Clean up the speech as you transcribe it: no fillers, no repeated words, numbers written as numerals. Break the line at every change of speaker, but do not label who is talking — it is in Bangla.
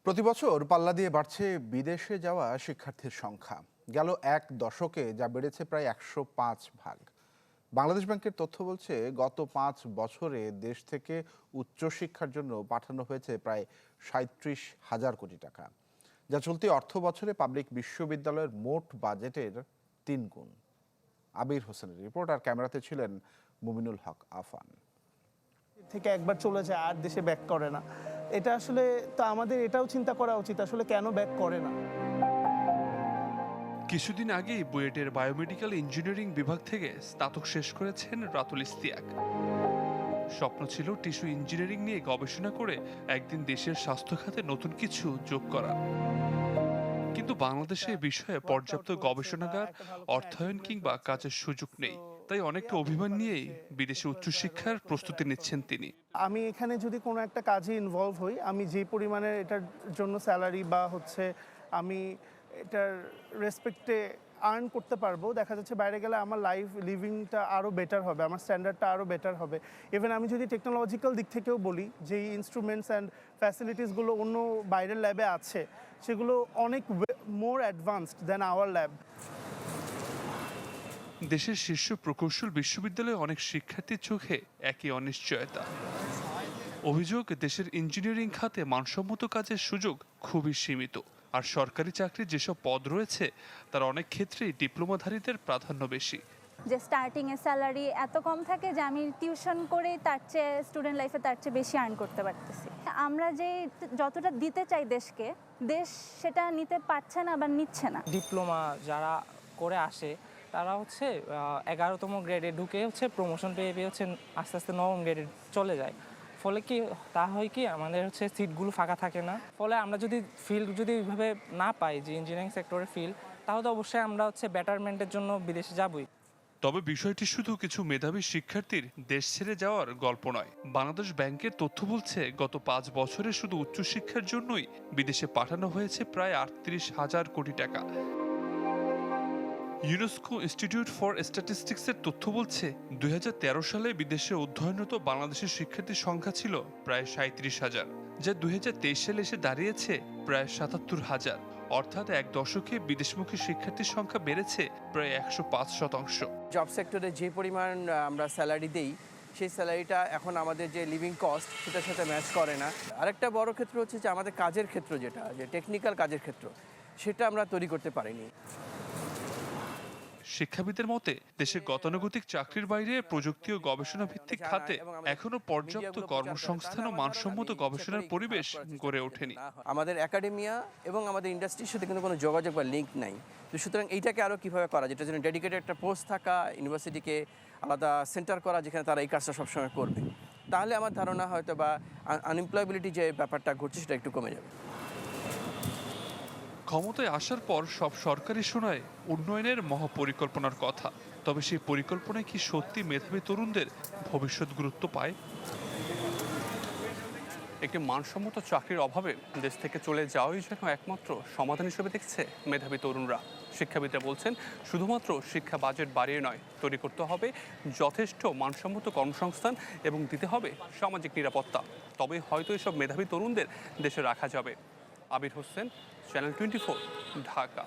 প্রতিবছর পাল্লা দিয়ে বাড়ছে বিদেশে যাওয়া শিক্ষার্থীর সংখ্যা। গেল এক দশকে যা বেড়েছে প্রায় 105 ভাগ। বাংলাদেশ ব্যাংকের তথ্য বলছে গত 5 বছরে দেশ থেকে উচ্চশিক্ষার জন্য পাঠানো হয়েছে প্রায় 37,000 কোটি টাকা, যা চলতি অর্থ বছরে পাবলিক বিশ্ববিদ্যালয়ের মোট বাজেটের 3 গুণ। আবির হোসেনের রিপোর্ট, আর ক্যামেরাতে ছিলেন মুমিনুল হক আফান।
থেকে একবার চলে যায় আর দেশে ব্যাক করে না। এটা আসলে তো আমাদের এটাও চিন্তা করা উচিত আসলে কেন ব্যাক করে না।
কিছুদিন আগেই বুয়েটের বায়োমেডিক্যাল ইঞ্জিনিয়ারিং বিভাগ থেকে স্নাতক শেষ করেছেন রাতুল ইস্তিয়াক। স্বপ্ন ছিল টিস্যু ইঞ্জিনিয়ারিং নিয়ে গবেষণা করে একদিন দেশের স্বাস্থ্য খাতে নতুন কিছু যোগ করা। কিন্তু বাংলাদেশে এ বিষয়ে পর্যাপ্ত গবেষণাগার, অর্থায়ন কিংবা কাজের সুযোগ নেই। তাই অনেকটা অভিমান নিয়েই বিদেশে উচ্চশিক্ষার প্রস্তুতি নিচ্ছেন তিনি।
আমি এখানে যদি কোনো একটা কাজে ইনভলভ হই, আমি যে পরিমাণের এটার জন্য স্যালারি বা আমি এটার রেসপেক্টে আর্ন করতে পারবো, দেখা যাচ্ছে বাইরে গেলে আমার লিভিংটা আরও বেটার হবে, আমার স্ট্যান্ডার্ডটা আরও বেটার হবে। ইভেন আমি যদি টেকনোলজিক্যাল দিক থেকেও বলি, যেই ইনস্ট্রুমেন্টস অ্যান্ড ফ্যাসিলিটিসগুলো অন্য বাইরের ল্যাবে আছে সেগুলো অনেক মোর অ্যাডভান্সড দ্যান আওয়ার ল্যাব।
দেশের শীর্ষ প্রকৌশল বিশ্ববিদ্যালয়ে অনেক শিক্ষার্থীর চোখে একই অনিশ্চয়তা। অভিযোগ, দেশের ইঞ্জিনিয়ারিং খাতে মানসম্মত কাজের সুযোগ খুবই সীমিত, আর সরকারি চাকরির যেসব পদ রয়েছে তার অনেক ক্ষেত্রেই ডিপ্লোমাধারীদের প্রাধান্য বেশি।
যে স্টার্টিংয়ে স্যালারি এত কম থাকে যে আমি টিউশন করে তার চেয়ে স্টুডেন্ট লাইফে তার চেয়ে বেশি আর্ন করতে পারতেছি। আমরা যে যতটা দিতে চাই দেশকে, দেশ সেটা নিতে পারছে না বা নিচ্ছে না।
ডিপ্লোমা যারা করে আসে তারা 11তম গ্রেডে ঢুকে প্রমোশন পেয়ে আস্তে আস্তে 9ম গ্রেডে চলে যায়। ফলে তা হয় কি আমাদের সিটগুলো ফাঁকা থাকে না। ফলে আমরা যদি ফিল্ড ওইভাবে না পাই, যে ইঞ্জিনিয়ারিং সেক্টরের ফিল্ড, তাহলে তো অবশ্যই আমরা বেটারমেন্টের জন্য বিদেশে যাবই।
তবে বিষয়টি শুধু কিছু মেধাবী শিক্ষার্থীর দেশ ছেড়ে যাওয়ার গল্প নয়। বাংলাদেশ ব্যাংকের তথ্য বলছে গত 5 বছরে শুধু উচ্চশিক্ষার জন্যই বিদেশে পাঠানো হয়েছে প্রায় 38,000 কোটি টাকা। ইউনেস্কো ইনস্টিটিউট ফর স্ট্যাটিস্টিক্সের তথ্য বলছে 2013 সালে বিদেশে অধ্যয়নরত বাংলাদেশের শিক্ষার্থীর সংখ্যা ছিল প্রায় 37,000, যা 2023 সালে এসে দাঁড়িয়েছে প্রায় 77,000। অর্থাৎ এক দশকে বিদেশমুখী শিক্ষার্থীর সংখ্যা বেড়েছে প্রায় 105%।
জব সেক্টরে যে পরিমাণ আমরা স্যালারি দেই, সেই স্যালারিটা এখন আমাদের যে লিভিং কস্ট সেটার সাথে ম্যাচ করে না। আরেকটা বড় ক্ষেত্র হচ্ছে যে আমাদের কাজের ক্ষেত্র, যে টেকনিক্যাল কাজের ক্ষেত্র, সেটা আমরা তৈরি করতে পারিনি।
শিক্ষাবিদের মতে দেশের গতানুগতিক চাকরির বাইরে প্রযুক্তি ও গবেষণা ভিত্তিক খাতে এখনো পর্যাপ্ত কর্মসংস্থান ও মানসম্মত গবেষণার পরিবেশ গড়ে ওঠেনি।
আমাদের একাডেমিয়া এবং আমাদের ইন্ডাস্ট্রির সাথে কিন্তু কোনো যোগাযোগ বা লিঙ্ক নাই। তো সুতরাং এইটাকে আরও কীভাবে করা, যেটার জন্য ডেডিকেটেড একটা পোস্ট থাকা, ইউনিভার্সিটিকে আলাদা সেন্টার করা যেখানে তারা এই কাজটা সবসময় করবে, তাহলে আমার ধারণা হয়তো বা আনএমপ্লয়েবিলিটি যে ব্যাপারটা ঘটছে সেটা একটু কমে যাবে।
ক্ষমতায় আসার পর সব সরকারি শোনায় উন্নয়নের মহাপরিকল্পনার কথা, তবে সেই পরিকল্পনায় কি সত্যি মেধাবী তরুণদের ভবিষ্যৎ গুরুত্ব পায়?
একটি মানসম্মত চাকরির অভাবে দেশ থেকে চলে যাওয়াই যেন একমাত্র সমাধান হিসেবে দেখছে মেধাবী তরুণরা। শিক্ষাবিদরা বলছেন শুধুমাত্র শিক্ষা বাজেট বাড়িয়ে নয়, তৈরি করতে হবে যথেষ্ট মানসম্মত কর্মসংস্থান এবং দিতে হবে সামাজিক নিরাপত্তা। তবেই হয়তো এসব মেধাবী তরুণদের দেশে রাখা যাবে। আবির হোসেন, চ্যানেল 24, ঢাকা।